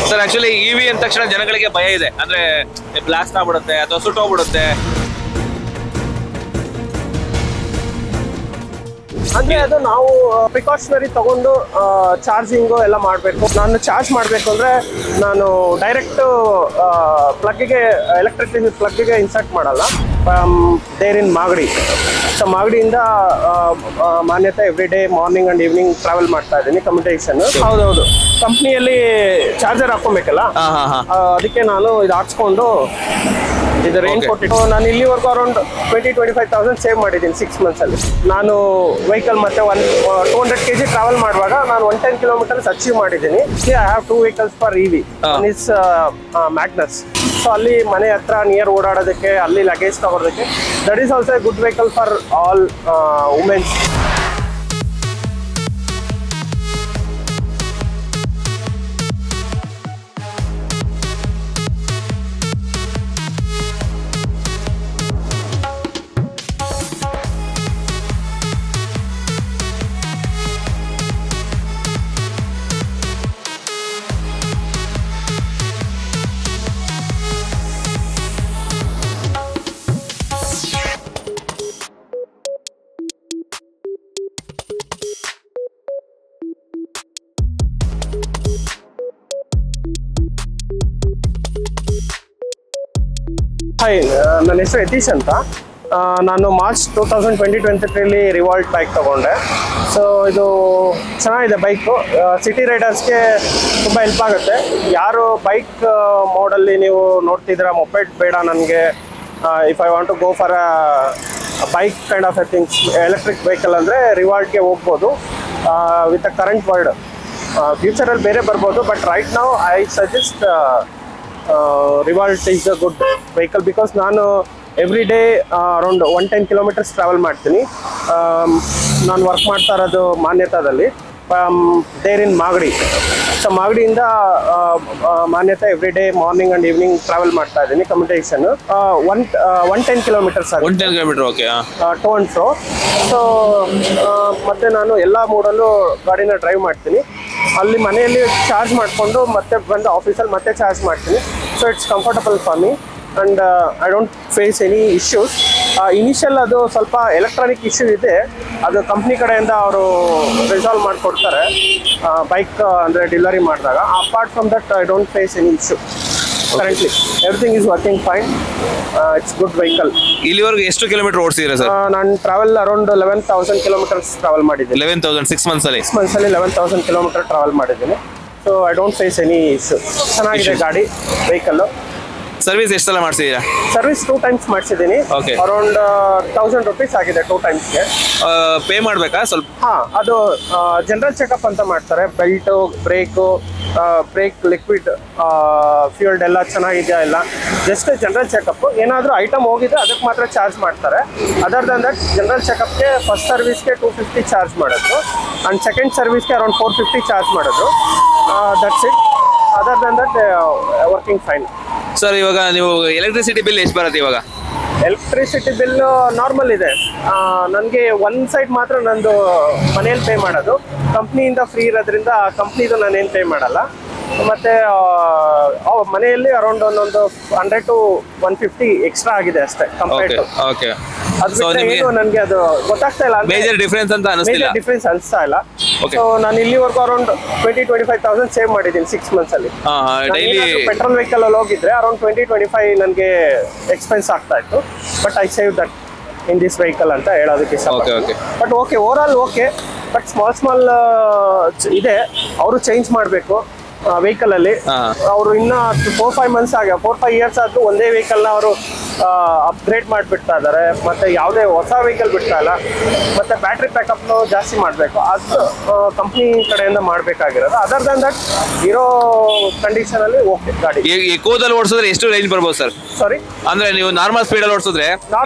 Sir actually EV ಅಂದ ತಕ್ಷಣ ಜನಗಳಿಗೆ ಭಯ ಇದೆ, ಅಂದ್ರೆ ಬ್ಲಾಸ್ಟ್ ಆಗ್ಬಿಡುತ್ತೆ ಅಥವಾ ಸುಟ್ಟೋಗ್ಬಿಡುತ್ತೆ. ಅಂದ್ರೆ ಅದು ನಾವು ಪ್ರಿಕಾಷನರಿ ತಗೊಂಡು ಚಾರ್ಜಿಂಗು ಎಲ್ಲ ಮಾಡಬೇಕು. ನಾನು ಚಾರ್ಜ್ ಮಾಡಬೇಕು ಅಂದರೆ ನಾನು ಡೈರೆಕ್ಟ್ ಪ್ಲಗ್ಗಿಗೆ ಎಲೆಕ್ಟ್ರಿಸಿಟಿ ಪ್ಲಗ್ಗಿಗೆ ಇನ್ಸರ್ಟ್ ಮಾಡಲ್ಲ. There in Magadi. ಸೊ ಮಾಗಡಿಯಿಂದ ಮಾನ್ಯತೆ every day morning and evening travel ಮಾಡ್ತಾ ಇದ್ದೀನಿ ಕಮ್ಯುನಿಕೇಷನ್. ಹೌದೌದು, ಕಂಪ್ನಿಯಲ್ಲಿ ಚಾರ್ಜರ್ ಹಾಕೊಬೇಕಲ್ಲ, ಅದಕ್ಕೆ ನಾನು ಇದು ಹಾಕ್ಸ್ಕೊಂಡು ಇದು ರೇಂಜ್ ಕೊಟ್ಟಿದ್ದು. ನಾನು ಇಲ್ಲಿವರೆಗೂ ಅರೌಂಡ್ 20-25,000 ಸೇವ್ ಮಾಡಿದ್ದೀನಿ 6 ಮಂತ್ಸಲ್ಲಿ. ನಾನು ವೆಹಿಕಲ್ ಮತ್ತೆ 200 kg ಟ್ರಾವೆಲ್ ಮಾಡುವಾಗ ನಾನು 110 kilometers ಅಚೀವ್ ಮಾಡಿದ್ದೀನಿ. I have 2 vehicles for EV. One is Magnus. So ಅಲ್ಲಿ ಮನೆ ಹತ್ರ ನಿಯರ್ ಓಡಾಡೋದಕ್ಕೆ, ಅಲ್ಲಿ ಲಗೇಜ್ ತಗೋದಕ್ಕೆ, that is also a good vehicle for all womens. Hi, ನನ್ನ ಹೆಸರು ಯತೀಶ್ ಅಂತ. ನಾನು ಮಾರ್ಚ್ 2023 ರಿವಾಲ್ಟ್ ಬೈಕ್ ತೊಗೊಂಡೆ. ಸೊ ಇದು ಚೆನ್ನಾಗಿದೆ ಬೈಕು. ಸಿಟಿ ರೈಡರ್ಸ್ಗೆ ತುಂಬ ಹೆಲ್ಪ್ ಆಗುತ್ತೆ. ಯಾರು ಬೈಕ್ ಮೋಡಲ್ಲಿ ನೀವು ನೋಡ್ತಿದ್ದೀರಾ, ಮೊಪೆಡ್ ಬೇಡ ನನಗೆ, if I want to go for a bike kind of a things, electric vehicle ಅಂದರೆ ರಿವಾಲ್ಟ್ಗೆ ಹೋಗ್ಬೋದು. ವಿತ್ ಅ ಕರೆಂಟ್ ವರ್ಲ್ಡ್ ಫ್ಯೂಚರಲ್ಲಿ ಬೇರೆ ಬರ್ಬೋದು, but right now I suggest Revolt is a good vehicle. Because ನಾನು every day around 110 kilometers travel ಮಾಡ್ತೀನಿ. ನಾನು work ಮಾಡ್ತಾ ಇರೋದು ಮಾನ್ಯತಾದಲ್ಲಿ, ದೇರ್ ಇನ್ ಮಾಗಡಿ. ಸೊ ಮಾಗಡಿಯಿಂದ ಮಾನ್ಯತೆ every day morning and evening travel ಮಾಡ್ತಾ ಇದ್ದೀನಿ ಕಮ್ಯುನಿಕೇಷನ್. 110 kilometers ಆಗುತ್ತೆ. 110 km, okay. To and fro. So ಮತ್ತು ನಾನು ಎಲ್ಲ ಮೂಡಲ್ಲೂ ಗಾಡಿನ ಡ್ರೈವ್ ಮಾಡ್ತೀನಿ. ಅಲ್ಲಿ ಮನೆಯಲ್ಲಿ ಚಾರ್ಜ್ ಮಾಡಿಕೊಂಡು ಮತ್ತೆ ಬಂದು ಆಫೀಸಲ್ಲಿ ಮತ್ತೆ ಚಾರ್ಜ್ ಮಾಡ್ತೀನಿ. So it's comfortable for me and I don't face any issues. Initial ಅದು ಸ್ವಲ್ಪ ಎಲೆಕ್ಟ್ರಾನಿಕ್ ಇಶ್ಯೂ ಇದೆ, ಅದು ಕಂಪ್ನಿ ಕಡೆಯಿಂದ ಅವರು ರಿಸಾಲ್ವ್ ಮಾಡಿಕೊಡ್ತಾರೆ ಬೈಕ್ ಅಂದರೆ ಡೆಲಿವರಿ ಮಾಡಿದಾಗ. Apart from that I don't face any issue. Currently everything is working fine. It's good vehicle. ಇಲ್ಲಿವರೆಗೂ ಎಷ್ಟು ಕಿಲೋಮೀಟರ್ ಓಡಿಸಿದ್ರೆ ಸರ್? ನಾನು ಟ್ರಾವೆಲ್ ಅರೌಂಡ್ 11,000 kilometers ಟ್ರಾವೆಲ್ ಮಾಡಿದ್ದೀನಿ. 11,000 6 ಮಂತ್ಸಲ್ಲಿ? 6 ಮಂತ್ಸಲ್ಲಿ 11,000 kilometers ಟ್ರಾವೆಲ್ ಮಾಡಿದ್ದೀನಿ. So I don't face any issue. ಚೆನ್ನಾಗಿದೆ ಗಾಡಿ, ವೆಹಿಕಲ್ಲು. ಸರ್ವಿಸ್ ಎಷ್ಟು ಸಲ ಮಾಡಿಸಿದ್ದೀರಾ? ಸರ್ವಿಸ್ 2 times ಮಾಡಿಸಿದ್ದೀನಿ. ಅರೌಂಡ್ 1,000 rupees ಆಗಿದೆ 2 timesಗೆ. ಪೇ ಮಾಡಬೇಕಾ ಸ್ವಲ್ಪ? ಅದು ಜನರಲ್ ಚೆಕಪ್ ಅಂತ ಮಾಡ್ತಾರೆ. ಬೆಲ್ಟು, ಬ್ರೇಕ್ ಲಿಕ್ವಿಡ್ ಫ್ಯೂಲ್ಡ್ ಎಲ್ಲ ಚೆನ್ನಾಗಿದೆಯಾ ಇಲ್ಲ, ಜಸ್ಟ್ ಜನರಲ್ ಚೆಕಪ್. ಏನಾದರೂ ಐಟಮ್ ಹೋಗಿದೆ ಅದಕ್ಕೆ ಮಾತ್ರ ಚಾರ್ಜ್ ಮಾಡ್ತಾರೆ. ಅದರ್ ದನ್ ದಟ್ ಜನರಲ್ ಚೆಕಪ್ಗೆ ಫಸ್ಟ್ ಸರ್ವಿಸ್ಗೆ 250 ಚಾರ್ಜ್ ಮಾಡೋದು, ಆ್ಯಂಡ್ ಸೆಕೆಂಡ್ ಸರ್ವಿಸ್ಗೆ ಅರೌಂಡ್ 450 ಚಾರ್ಜ್ ಮಾಡೋದು. That's it. Other than that working fine. Sir ಇವಾಗ ನೀವು ಎಲೆಕ್ಟ್ರಿಸಿಟಿ ಬಿಲ್ ಎಷ್ಟು ಬರುತ್ತೆ ಇವಾಗ? ಎಲೆಕ್ಟ್ರಿಸಿಟಿ ಬಿಲ್ ನಾರ್ಮಲ್ ಇದೆ. ನನಗೆ ಒಂದು ಸೈಡ್ ಮಾತ್ರ ನಂದು ಮನೇಲಿ ಪೇ ಮಾಡೋದು. ಕಂಪ್ನಿಯಿಂದ ಫ್ರೀ ಇರೋದ್ರಿಂದ ಕಂಪ್ನಿದು ನಾನೇನು ಪೇ ಮಾಡಲ್ಲ. ಮತ್ತು ಮನೆಯಲ್ಲಿ ಅರೌಂಡ್ ಒಂದೊಂದು 100 to 150 ಎಕ್ಸ್ಟ್ರಾ ಆಗಿದೆ ಅಷ್ಟೇ ಕಂಪೇರ್ಡ್ ಟು. ಅದು ನನಗೆ ಅದು ಗೊತ್ತಾಗ್ತಾ ಇಲ್ಲ. ಮೇಜರ್ ಡಿಫರೆನ್ಸ್ ಅಂತ ಅನಿಸ್ತಿಲ್ಲ. ಮೇಜರ್ ಡಿಫರೆನ್ಸ್ ಅನಿಸ್ತಾ ಇಲ್ಲ. ಸೊ ನಾನು ಇಲ್ಲಿವರೆಗೂ ಅರೌಂಡ್ 20-25,000 ಸೇವ್ ಮಾಡಿದ್ದೀನಿ 6 ಮಂತ್ಸಲ್ಲಿ. ಪೆಟ್ರೋಲ್ ವೆಹಿಕಲ್ ಅಲ್ಲಿ ಹೋಗಿದ್ರೆ ಅರೌಂಡ್ 20-25 ನನಗೆ ಎಕ್ಸ್ಪೆನ್ಸ್ ಆಗ್ತಾ ಇತ್ತು. But I save that in this vehicle ಅಂತ ಹೇಳೋದಕ್ಕೆ ಇಷ್ಟ. But okay, over all okay. But small ಇದೆ, ಅವರು ಚೇಂಜ್ ಮಾಡಬೇಕು ವೆಹಿಕಲ್ ಅಲ್ಲಿ. ಅವರು ಇನ್ನ 4-5 months 4-5 years ಆದ್ರೂ ಒಂದೇ ವೆಹಿಕಲ್ನ ಅವರು ಅಪ್ಗ್ರೇಡ್ ಮಾಡಿಬಿಡ್ತಾ ಇದ್ದಾರೆ. ಮತ್ತೆ ಯಾವುದೇ ಹೊಸ ವೆಹಿಕಲ್ ಬಿಡ್ತಾ ಇಲ್ಲ. ಮತ್ತೆ ಬ್ಯಾಟ್ರಿ ಬ್ಯಾಕಪ್ನು ಜಾಸ್ತಿ ಮಾಡಬೇಕು. ಅದು ಕಂಪ್ನಿ ಕಡೆಯಿಂದ ಮಾಡಬೇಕಾಗಿರೋದು. ಅದರ್ ದನ್ ದಟ್ ಇರೋ ಕಂಡೀಷನ್ ಅಲ್ಲಿ ಓಕೆ ಗಾಡಿ. ಎಕೋದಲ್ಲಿ ಓಡಿಸಿದ್ರೆ ಎಷ್ಟು ರೇಂಜ್ ಬರ್ಬೋದು ಸರ್? ಸಾರಿ, ಅಂದ್ರೆ ನೀವು ನಾರ್ಮಲ್ ಸ್ಪೀಡ್ ಅಲ್ಲಿ ಓಡಿಸಿದ್ರೆ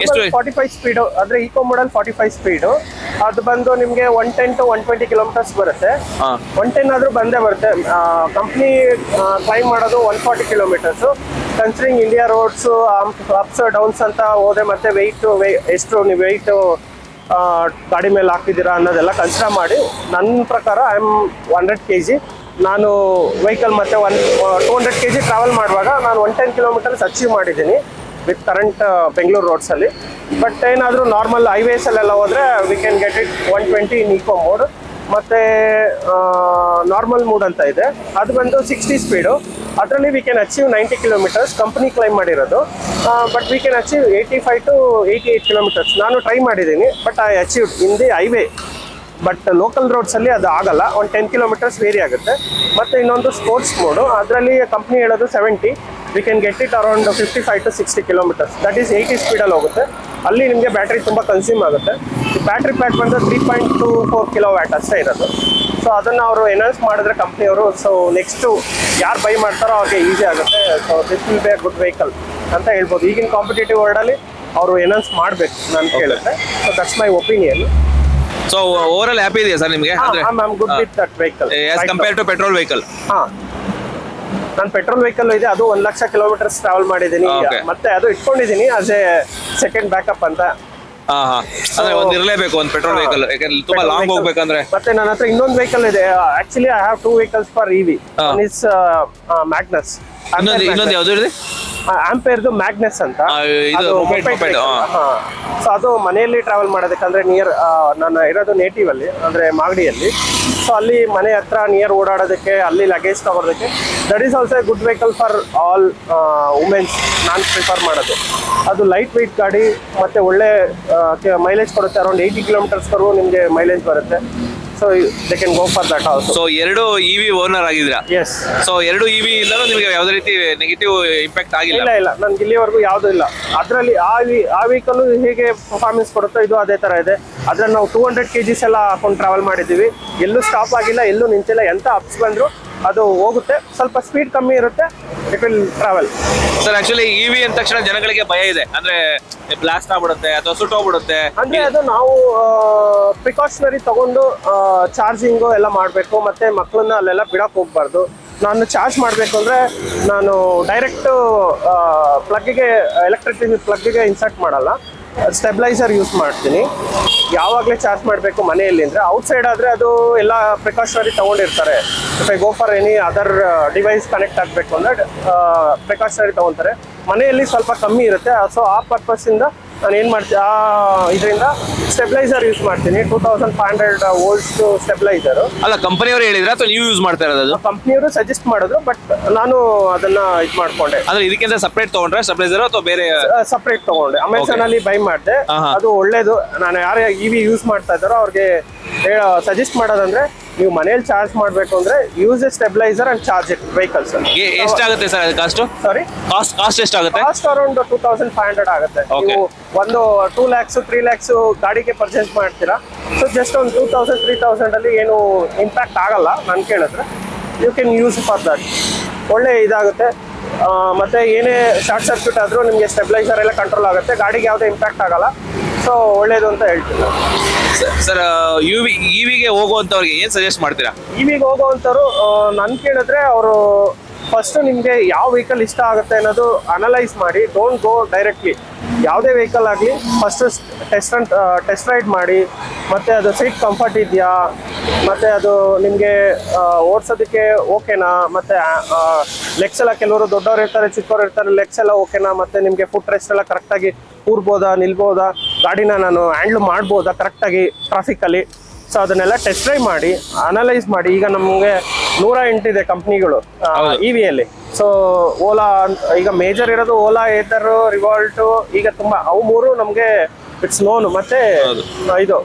45 ಸ್ಪೀಡ್ ಅಂದ್ರೆ ಈಕೋ ಮಾಡಲ್ 45 ಸ್ಪೀಡ್. ಅದು ಬಂದು ನಿಮಗೆ 110 to 120 kilometers ಬರುತ್ತೆ. 110 ಆದ್ರೂ ಬಂದೇ ಬರುತ್ತೆ. ಕಂಪ್ನಿ ಕ್ಲೈಮ್ ಮಾಡೋದು 140 kilometers. Considering India roads ups downs ಅಂತ ಹೋದೆ, ಮತ್ತೆ ಎಷ್ಟು ನೀವು ವೆಯ್ಟ್ ಗಾಡಿ ಮೇಲೆ ಹಾಕಿದ್ದೀರಾ ಅನ್ನೋದೆಲ್ಲ ಕನ್ಸಿಡರ್ ಮಾಡಿ ನನ್ನ ಪ್ರಕಾರ ಐ ಆಮ್ 100 kg ನಾನು ವೆಹಿಕಲ್ ಮತ್ತೆ 200 kg ಟ್ರಾವೆಲ್ ಮಾಡುವಾಗ ನಾನು 110 ಕಿಲೋಮೀಟರ್ಸ್ ಅಚೀವ್ ಮಾಡಿದ್ದೀನಿ ವಿತ್ ಕರೆಂಟ್ ಬೆಂಗಳೂರು ರೋಡ್ಸಲ್ಲಿ. ಬಟ್ ಏನಾದರೂ ನಾರ್ಮಲ್ ಹೈವೇಸಲ್ಲೆಲ್ಲ ಹೋದರೆ we can get it 120 in eco mode. ಮತ್ತು ನಾರ್ಮಲ್ ಮೂಡ್ ಅಂತ ಇದೆ, ಅದು ಬಂದು 60 ಸ್ಪೀಡು. ಅದರಲ್ಲಿ we can achieve 90 kilometres, company claim ಮಾಡಿರೋದು. But we can achieve 85 to 88 kilometres. ನಾನು ಟ್ರೈ ಮಾಡಿದ್ದೀನಿ, but I achieve in the highway. But local ರೋಡ್ಸಲ್ಲಿ ಅದು ಆಗಲ್ಲ, ಒಂದು 10 ಕಿಲೋಮೀಟರ್ಸ್ ವೇರಿ ಆಗುತ್ತೆ. ಮತ್ತು ಇನ್ನೊಂದು ಸ್ಪೋರ್ಟ್ಸ್ ಮೋಡು, ಅದರಲ್ಲಿ ಕಂಪ್ನಿ ಹೇಳೋದು 70, we can get it around 55 to 60 kilometres. That is 80 ಸ್ಪೀಡಲ್ಲಿ ಹೋಗುತ್ತೆ. ಅಲ್ಲಿ ನಿಮಗೆ ಬ್ಯಾಟ್ರಿ ತುಂಬ ಕನ್ಸ್ಯೂಮ್ ಆಗುತ್ತೆ. ಬ್ಯಾಟ್ರಿ ಪ್ಯಾಕ್ ಬಂದು 3.24 ಕಿಲೋವ್ಯಾಟ್ ಅಷ್ಟೇ ಇರೋದು. ಸೊ ಅದನ್ನು ಅವರು ಎನೌನ್ಸ್ ಮಾಡಿದ್ರೆ ಕಂಪ್ನಿಯವರು, ಸೊ ನೆಕ್ಸ್ಟು ಯಾರು ಬೈ ಮಾಡ್ತಾರೋ ಅವ್ರಿಗೆ ಈಸಿ ಆಗುತ್ತೆ. So this will be a good vehicle ಅಂತ ಹೇಳ್ಬೋದು. ಈಗಿನ ಕಾಂಪಿಟೇಟಿವ್ ವರ್ಲ್ಡಲ್ಲಿ ಅವರು ಎನೌನ್ಸ್ ಮಾಡಬೇಕು ನಾನು ಕೇಳುತ್ತೆ. So that's my opinion. So overall happy ಇದೆಯಾ ಸರ್ ನಿಮಗೆ? Good with that vehicle as compare to petrol vehicle. ನಾನು ಪೆಟ್ರೋಲ್ ವೆಹಿಕಲ್ ಇದೆ, ಅದು 1 ಲಕ್ಷ ಕಿಲೋಮೀಟರ್ಸ್ ಟ್ರಾವೆಲ್ ಮಾಡಿದ್ದೀನಿ. ಮತ್ತೆ ಅದು ಇಟ್ಕೊಂಡಿದ್ದೀನಿ ಆಸ್ ಎ ಸೆಕೆಂಡ್ ಬ್ಯಾಕಪ್ ಅಂತ. ಅಂದ್ರೆ ಒಂದು ಇರಲೇಬೇಕು ಒಂದು ಪೆಟ್ರೋಲ್ ವೆಹಿಕಲ್, ಯಾಕಂದ್ರೆ ತುಂಬಾ ಲಾಂಗ್ ಹೋಗ್ಬೇಕಂದ್ರೆ. ಮತ್ತೆ ನನ್ನ ಹತ್ರ ಇನ್ನೊಂದು ವೆಹಿಕಲ್ ಇದೆ. Actually I have 2 vehicles for EV. One is Magnus, ಇನ್ನೊಂದು ಯಾವ್ದು ಇದೆ? ಆಂಪೇರ್ದು ಮ್ಯಾಗ್ನಸ್ ಅಂತ. ಇದು ಸೊ ಅದು ಮನೆಯಲ್ಲಿ ಟ್ರಾವೆಲ್ ಮಾಡೋದಕ್ಕಂದ್ರೆ ನಿಯರ್, ನಾನು ಇರೋದು ನೇಟಿವ್ ಅಲ್ಲಿ ಅಂದ್ರೆ ಮಾಗಡಿಯಲ್ಲಿ. ಸೊ ಅಲ್ಲಿ ಮನೆ ಹತ್ರ ನಿಯರ್ ಓಡಾಡೋದಕ್ಕೆ, ಅಲ್ಲಿ ಲಗೇಜ್ ತಗೊಳೋದಕ್ಕೆ, that is also a good vehicle for all womens. ನಾನು ಪ್ರಿಫರ್ ಮಾಡೋದು ಅದು. ಲೈಟ್ ವೆಯ್ಟ್ ಗಾಡಿ, ಮತ್ತೆ ಒಳ್ಳೆ ಮೈಲೇಜ್ ಕೊಡುತ್ತೆ. ಅರೌಂಡ್ 80 ಕಿಲೋಮೀಟರ್ಸ್ವರೆಗೂ ನಿಮಗೆ ಮೈಲೇಜ್ ಬರುತ್ತೆ. So they can go for that also. So 2 EV owner ಆಗಿದ್ದೀರಾ? ಎಸ್. ಸೊ 2 EV ಇಂದಲೂ ನಿಮಗೆ ಯಾವುದೇ ರೀತಿ ನೆಗೆಟಿವ್ ಇಂಪ್ಯಾಕ್ಟ್ ಆಗಿಲ್ಲ? ಇಲ್ಲ, ನನ್ಗೆ ಇಲ್ಲಿವರೆಗೂ ಯಾವುದೂ ಇಲ್ಲ. ಅದರಲ್ಲಿ ಆ ವೆಹಿಕಲ್ ಹೇಗೆ ಪರ್ಫಾರ್ಮೆನ್ಸ್ ಕೊಡುತ್ತೋ ಇದು ಅದೇ ಥರ ಇದೆ. ಅದ್ರಲ್ಲಿ ನಾವು 200 kgs ಎಲ್ಲ ಹಾಕೊಂಡು ಟ್ರಾವೆಲ್ ಮಾಡಿದ್ದೀವಿ. ಎಲ್ಲೂ ಸ್ಟಾಪ್ ಆಗಿಲ್ಲ, ಎಲ್ಲೂ ನಿಂತಿಲ್ಲ. ಎಂಥ ಅಪ್ಸ್ ಬಂದರೂ ಅದು ಹೋಗುತ್ತೆ. ಸ್ವಲ್ಪ ಸ್ಪೀಡ್ ಕಮ್ಮಿ ಇರುತ್ತೆ, it will travel. Sir actually EV ಅಂದ ತಕ್ಷಣ ಜನಗಳಿಗೆ ಭಯ ಇದೆ, ಅಂದ್ರೆ ಬ್ಲಾಸ್ಟ್ ಆಗ್ಬಿಡುತ್ತೆ ಅಥವಾ ಸುಟ್ಟೋಗ್ಬಿಡುತ್ತೆ. ಅಂದ್ರೆ ಅದು ನಾವು ಪ್ರಿಕಾಷನರಿ ತಗೊಂಡು ಚಾರ್ಜಿಂಗು ಎಲ್ಲ ಮಾಡಬೇಕು. ಮತ್ತೆ ಮಕ್ಕಳನ್ನ ಅಲ್ಲೆಲ್ಲ ಬಿಡಕ್ಕೆ ಹೋಗ್ಬಾರ್ದು. ನಾನು ಚಾರ್ಜ್ ಮಾಡಬೇಕು ಅಂದರೆ ನಾನು ಡೈರೆಕ್ಟ್ ಪ್ಲಗ್ಗಿಗೆ, ಎಲೆಕ್ಟ್ರಿಸಿಟಿ ಪ್ಲಗ್ಗಿಗೆ ಇನ್ಸರ್ಟ್ ಮಾಡಲ್ಲ, ಸ್ಟೆಬಿಲೈಸರ್ ಯೂಸ್ ಮಾಡ್ತೀನಿ. ಯಾವಾಗಲೇ ಚಾರ್ಜ್ ಮಾಡಬೇಕು ಮನೆಯಲ್ಲಿ ಅಂದರೆ. ಔಟ್ಸೈಡ್ ಆದರೆ ಅದು ಎಲ್ಲ ಪ್ರಿಕಾಷನರಿ ತೊಗೊಂಡಿರ್ತಾರೆ. If I go for any other device connect ಆಗಬೇಕು ಅಂದರೆ ಪ್ರಿಕಾಷನರಿ ತೊಗೊತಾರೆ. ಮನೆಯಲ್ಲಿ ಸ್ವಲ್ಪ ಕಮ್ಮಿ ಇರುತ್ತೆ. ಸೊ ಆ ಪರ್ಪಸ್ಸಿಂದ ನಾನು ಏನು ಮಾಡ್ತೀನಿ, ಇದರಿಂದ ಸ್ಟೆಬಿಲೈಸರ್ ಯೂಸ್ ಮಾಡ್ತೀನಿ. 2500 volts ಸ್ಟೆಬಿಲೈಸರು. ಅಲ್ಲ, ಕಂಪನಿಯವರು ಹೇಳಿದ್ರೆ ಅಥವಾ ನೀವು ಯೂಸ್ ಮಾಡ್ತಾ ಇರೋದು? ಕಂಪನಿಯವರು ಸಜೆಸ್ಟ್ ಮಾಡಿದ್ರು, ಬಟ್ ನಾನು ಅದನ್ನ ಇದು ಮಾಡ್ಕೊಂಡೆ. ಅಂದ್ರೆ ಇದಕ್ಕಿಂತ ಸಪ್ರೇಟ್ ತಗೊಂಡ್ರೆ ಸ್ಟೆಬಿಲೈಸರ್ ಅಥವಾ ಬೇರೆ? ಸಪ್ರೇಟ್ ತಗೊಂಡೆ. ಅಮೆಝಾನ್ ಅಲ್ಲಿ ಬೈ ಮಾಡಿದೆ. ಅದು ಒಳ್ಳೇದು. ನಾನು ಯಾರು EV ಯೂಸ್ ಮಾಡ್ತಾ ಇದ್ದಾರೋ ಅವ್ರಿಗೆ ಸಜೆಸ್ಟ್ ಮಾಡೋದಂದ್ರೆ, ನೀವು ಮನೇಲಿ ಚಾರ್ಜ್ ಮಾಡಬೇಕು ಅಂದ್ರೆ use a stabiliser and charge it vehicles. ಎಷ್ಟಾಗುತ್ತೆ ಸರ್ ಅದು ಕಾಸ್ಟ್? ಸಾರಿ, ಕಾಸ್ಟ್ ಎಷ್ಟಾಗುತ್ತೆ? ಕಾಸ್ಟ್ ಅರೌಂಡ್ 2500 ಆಗುತ್ತೆ. ನೀವು ಒಂದು 2 lakhs 3 lakhs ಗಾಡಿಗೆ ಪರ್ಚೇಸ್ ಮಾಡ್ತೀರಾ. ಸೊ ಜಸ್ಟ್ ಒಂದು 2000-3000 ಅಲ್ಲಿ ಏನು ಇಂಪ್ಯಾಕ್ಟ್ ಆಗಲ್ಲ ನಾನು ಕೇಳಿದ್ರೆ. You can use for that. ಒಳ್ಳೆ ಇದಾಗುತ್ತೆ. ಮತ್ತೆ ಏನೇ ಶಾರ್ಟ್ ಸರ್ಕ್ಯೂಟ್ ಆದರೂ ನಿಮಗೆ ಸ್ಟೆಬಿಲೈಸರ್ ಎಲ್ಲ ಕಂಟ್ರೋಲ್ ಆಗುತ್ತೆ. ಗಾಡಿಗೆ ಯಾವುದೇ ಇಂಪ್ಯಾಕ್ಟ್ ಆಗಲ್ಲ. ಸೊ ಒಳ್ಳೇದು ಅಂತ ಹೇಳ್ತೀನಿ. ಸರ್ EVಗೆ ಹೋಗುವಂಥವ್ರಿಗೆ ಏನು ಸಜೆಸ್ಟ್ ಮಾಡ್ತೀರಾ? EVಗೆ ಹೋಗುವಂಥವ್ರು ನಾನು ಕೇಳಿದ್ರೆ, ಅವರು ಫಸ್ಟ್ ನಿಮಗೆ ಯಾವ ವೆಹಿಕಲ್ ಇಷ್ಟ ಆಗುತ್ತೆ ಅನ್ನೋದು ಅನಲೈಸ್ ಮಾಡಿ. Don't go directly. ಯಾವುದೇ ವೆಹಿಕಲ್ ಆಗಲಿ ಫಸ್ಟ್ ಟೆಸ್ಟ್ ರೈಡ್ ಮಾಡಿ. ಮತ್ತು ಅದು ಸೀಟ್ ಕಂಫರ್ಟ್ ಇದೆಯಾ, ಮತ್ತು ಅದು ನಿಮಗೆ ಓಡಿಸೋದಕ್ಕೆ ಓಕೆನಾ, ಮತ್ತು ಲೆಗ್ಸ್ ಎಲ್ಲ, ಕೆಲವರು ದೊಡ್ಡವ್ರು ಇರ್ತಾರೆ, ಚಿಕ್ಕವ್ರು ಇರ್ತಾರೆ, ಲೆಗ್ಸ್ ಎಲ್ಲ ಓಕೆನಾ, ಮತ್ತು ನಿಮಗೆ ಫುಟ್ ರೆಸ್ಟ್ ಎಲ್ಲ ಕರೆಕ್ಟಾಗಿ ಕೂರ್ಬೋದಾ, ನಿಲ್ಬೋದಾ, ಗಾಡಿನ ನಾನು ಹ್ಯಾಂಡ್ಲ್ ಮಾಡ್ಬೋದಾ ಕರೆಕ್ಟಾಗಿ ಟ್ರಾಫಿಕಲ್ಲಿ. ಸೊ ಅದನ್ನೆಲ್ಲ ಟೆಸ್ಟ್ ಡ್ರೈವ್ ಮಾಡಿ, ಅನಲೈಸ್ ಮಾಡಿ. ಈಗ ನಮಗೆ 108 ಇದೆ ಕಂಪ್ನಿಗಳು EVಯಲ್ಲಿ. ಸೊ ಓಲಾ, ಈಗ ಮೇಜರ್ ಇರೋದು ಓಲಾ, ಏತರ್, ರಿವಾಲ್ಟು. ಈಗ ತುಂಬ ಅವು 3 ನಮಗೆ ಇಟ್ಸ್ ನೋನ್. ಮತ್ತೆ ಇದು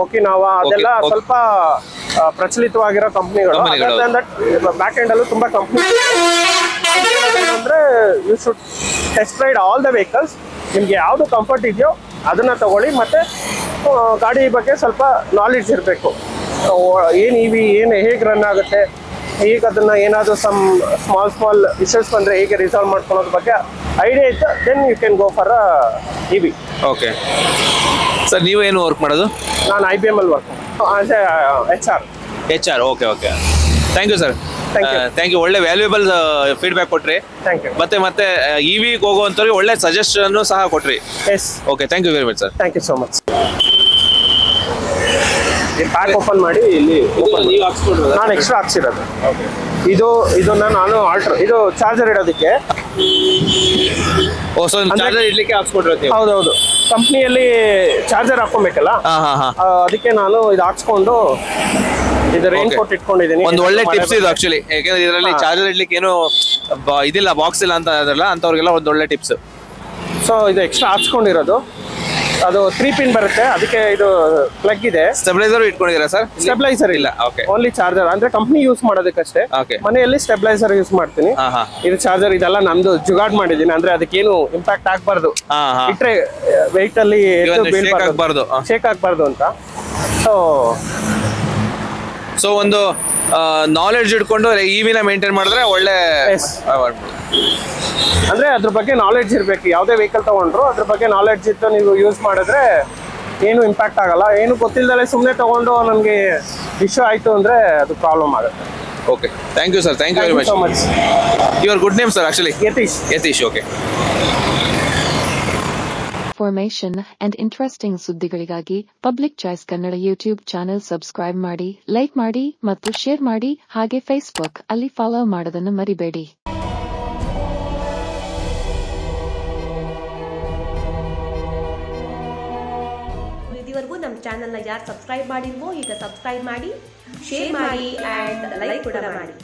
ಓಕಿನಾವಾ, ಅದೆಲ್ಲ ಸ್ವಲ್ಪ ಪ್ರಚಲಿತವಾಗಿರೋ ಕಂಪ್ನಿಗಳು. ಬ್ಯಾಕ್ ಎಂಡ್ ಅಲ್ಲೂ ತುಂಬ ಕಂಪ್ನಿ. ಅಂದ್ರೆ you should test ride all the vehicles. ನಿಮ್ಗೆ ಯಾವುದು ಕಂಫರ್ಟ್ ಇದೆಯೋ ಅದನ್ನ ತಗೊಳ್ಳಿ. ಮತ್ತೆ ಗಾಡಿ ಬಗ್ಗೆ ಸ್ವಲ್ಪ ನಾಲೆಡ್ಜ್ ಇರಬೇಕು. ಏನು EV ಏನು ಹೇಗೆ ರನ್ ಆಗುತ್ತೆ, ಈಗ ಅದನ್ನ ಏನಾದರೂ ಸ್ಮಾಲ್ ಇಶ್ಯೂಸ್ ಬಂದರೆ ಹೇಗೆ ರಿಸಾಲ್ವ್ ಮಾಡ್ಕೊಳ್ಳೋದ್ರ ಬಗ್ಗೆ ಐಡಿಯಾ ಇತ್ತು. Then you can go for EV. Okay sir, ನೀವು ಏನು ವರ್ಕ್ ಮಾಡೋದು? ನಾನು IBM ಅಲ್ಲಿ work as a HR. Okay. Thank you sir. Thank you. ಒಳ್ಳೆ ವ್ಯಾಲ್ಯೂಬಲ್ ಫೀಡ್ಬ್ಯಾಕ್ ಕೊಟ್ರಿ. Thank you. ಮತ್ತೆ EVಗೆ ಹೋಗುವಂಥವ್ರಿಗೆ ಒಳ್ಳೆ ಸಜೆಷನ್ ಸಹ ಕೊಟ್ರಿ. Yes. Okay, thank you very much sir. Thank you so much. Pack open ಮಾಡಿ ಇಲ್ಲಿ ನೀವು ಹಾಕ್ಸ್ಕೊಡ್ಬೋದಾ? ನಾನು ಎಕ್ಸ್ಟ್ರಾ ಹಾಕ್ಸಿರೋದು. ಇದನ್ನ ನಾನು ಇದು ಚಾರ್ಜರ್ ಇಡೋದಕ್ಕೆ. ಓ, ಸೊ ಚಾರ್ಜರ್ ಇಡ್ಲಿಕ್ಕೆ ಹಾಕ್ಸ್ಕೊಟ್ಟಿರೋದು ನೀವು? ಹೌದೌದು, ಕಂಪ್ನಿಯಲ್ಲಿ ಚಾರ್ಜರ್ ಹಾಕೊಬೇಕಲ್ಲ, ಅದಕ್ಕೆ ನಾನು ಇದು ಹಾಕ್ಸ್ಕೊಂಡು ಇದು ರೈನ್ ಕೋಟ್ ಇಟ್ಕೊಂಡಿದ್ದೀನಿ. ಒಂದು ಒಳ್ಳೆ ಟಿಪ್ಸ್ ಇದು ಆಕ್ಚುಲಿ, ಯಾಕಂದ್ರೆ ಇದರಲ್ಲಿ ಚಾರ್ಜರ್ ಇಡ್ಲಿಕ್ಕೆ ಏನು ಇದಿಲ್ಲ, ಬಾಕ್ಸ್ ಇಲ್ಲ ಅಂತ ಅದಲ್ಲ, ಅಂತವ್ರಿಗೆಲ್ಲ ಒಂದು ಒಳ್ಳೆ ಟಿಪ್ಸ್. ಸೊ ಇದು ಎಕ್ಸ್ಟ್ರಾ ಹಾಕ್ಸ್ಕೊಂಡಿರೋದು, ಅದು 3 ಪಿನ್ ಬರುತ್ತೆ, ಅದಕ್ಕೆ ಇದು ಪ್ಲಗ್ ಇದೆ. ಸ್ಟೆಬಿಲೈಸರ್ ಇಟ್ಕೊಂಡಿದ್ದೀರಾ ಸರ್? ಸ್ಟೆಬಿಲೈಸರ್ ಇಲ್ಲ, ಓನ್ಲಿ ಚಾರ್ಜರ್. ಅಂದ್ರೆ ಕಂಪ್ನಿ ಯೂಸ್ ಮಾಡೋದಕ್ಕಷ್ಟೇ. ಮನೆಯಲ್ಲಿ ಸ್ಟೆಬಿಲೈಸರ್ ಯೂಸ್ ಮಾಡ್ತೀನಿ. ಇದು ಚಾರ್ಜರ್ ಇದೆಲ್ಲ ನಮ್ದು ಜುಗಾಡ್ ಮಾಡಿದೀನಿ, ಅಂದ್ರೆ ಅದಕ್ಕೇನು ಇಂಪ್ಯಾಕ್ಟ್ ಆಗ್ಬಾರ್ದು, ಇಟ್ರೆ ವೆಯ್ಟ್ ಅಲ್ಲಿ ಶೇಕ್ ಆಗ್ಬಾರ್ದು ಅಂತ. ಸೊ ಒಂದು ನಾಲೆಡ್ಜ್ ಇಟ್ಕೊಂಡು ಇವಿನ ಮೇಂಟೈನ್ ಮಾಡಿದ್ರೆ ಒಳ್ಳೆ. ಅಂದ್ರೆ ಅದ್ರ ಬಗ್ಗೆ ನಾಲೆಡ್ಜ್ ಇರ್ಬೇಕು. ಯಾವುದೇ ವೆಹಿಕಲ್ ತಗೊಂಡ್ರು ಅದ್ರ ಬಗ್ಗೆ ನಾಲೆಡ್ಜ್ ಇತ್ತು ನೀವು ಯೂಸ್ ಮಾಡಿದ್ರೆ ಏನು ಇಂಪ್ಯಾಕ್ಟ್ ಆಗಲ್ಲ. ಏನು ಗೊತ್ತಿಲ್ಲದಲ್ಲೇ ಸುಮ್ಮನೆ ತಗೊಂಡು ನಮಗೆ ಇಶ್ಯೂ ಆಯ್ತು ಅಂದ್ರೆ ಅದು ಪ್ರಾಬ್ಲಮ್ ಆಗುತ್ತೆ. Okay, thank you sir, thank you very much. Your good name sir? Actually Yatish. Okay. Information and interesting ಸುದ್ದಿಗಳಿಗಾಗಿ public choice Kannada YouTube channel subscribe ಮಾಡಿ, ಲೈಕ್ ಮಾಡಿ ಮತ್ತು ಶೇರ್ ಮಾಡಿ. ಹಾಗೆ ಫೇಸ್ಬುಕ್ ಅಲ್ಲಿ ಫಾಲೋ ಮಾಡೋದನ್ನು ಮರಿಬೇಡಿ. ಇದುವರೆಗೂ ನಮ್ಮ ಚಾನೆಲ್ನ ಯಾರು ಸಬ್ಸ್ಕ್ರೈಬ್ ಮಾಡಿಲ್ವೋ ಈಗ ಸಬ್ಸ್ಕ್ರೈಬ್ ಮಾಡಿ, ಶೇರ್ ಮಾಡಿ ಅಂಡ್ ಲೈಕ್ ಕೂಡ ಮಾಡಿ.